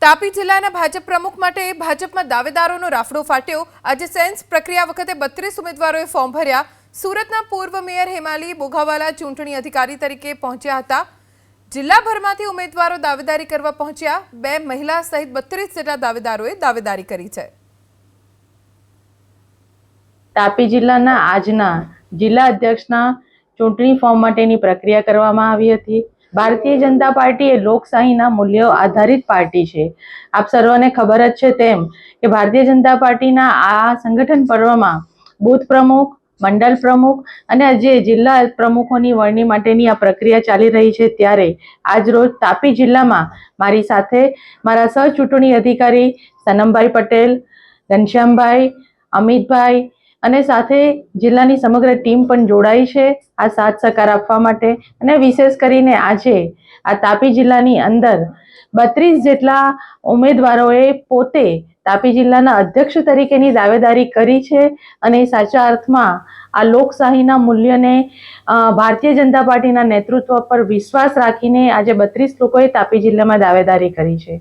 તાપી જિલ્લાના ભાજપ પ્રમુખ માટે ભાજપમાં દાવેદારોનો રાફડો ફાટ્યો। આજે સેન્સ પ્રક્રિયા વખતે 32 ઉમેદવારોએ ફોર્મ ભર્યા। સુરતના પૂર્વ મેયર હેમાલી બોઘાવાલા ચૂંટણી અધિકારી તરીકે પહોંચ્યા હતા। જિલ્લાભરમાંથી ઉમેદવારો દાવેદારી કરવા પહોંચ્યા। 2 મહિલા સહિત 32 જેટલા દાવેદારોએ દાવેદારી કરી છે। તાપી જિલ્લાના આજના જિલ્લા અધ્યક્ષના ચૂંટણી ફોર્મ માટેની પ્રક્રિયા કરવામાં આવી હતી। ભારતીય જનતા પાર્ટી એ લોકશાહીના મૂલ્યો આધારિત પાર્ટી છે। આપ સર્વને ખબર જ છે તેમ કે ભારતીય જનતા પાર્ટીના આ સંગઠન પર્વમાં બૂથ પ્રમુખ, મંડળ પ્રમુખ અને જે જિલ્લા પ્રમુખોની વરણી માટેની આ પ્રક્રિયા ચાલી રહી છે, ત્યારે આજ રોજ તાપી જિલ્લામાં મારી સાથે મારા સહ ચૂંટણી અધિકારી સનમભાઈ પટેલ, ઘનશ્યામભાઈ, અમિતભાઈ અને સાથે જિલ્લાની સમગ્ર ટીમ પણ જોડાઈ છે આ સાથ સહકાર આપવા માટે। અને વિશેષ કરીને આજે આ તાપી જિલ્લાની અંદર 32 જેટલા ઉમેદવારોએ પોતે તાપી જિલ્લાના અધ્યક્ષ તરીકેની દાવેદારી કરી છે અને સાચા અર્થમાં આ લોકશાહીના મૂલ્યને ભારતીય જનતા પાર્ટીના નેતૃત્વ પર વિશ્વાસ રાખીને આજે 32 લોકોએ તાપી જિલ્લામાં દાવેદારી કરી છે।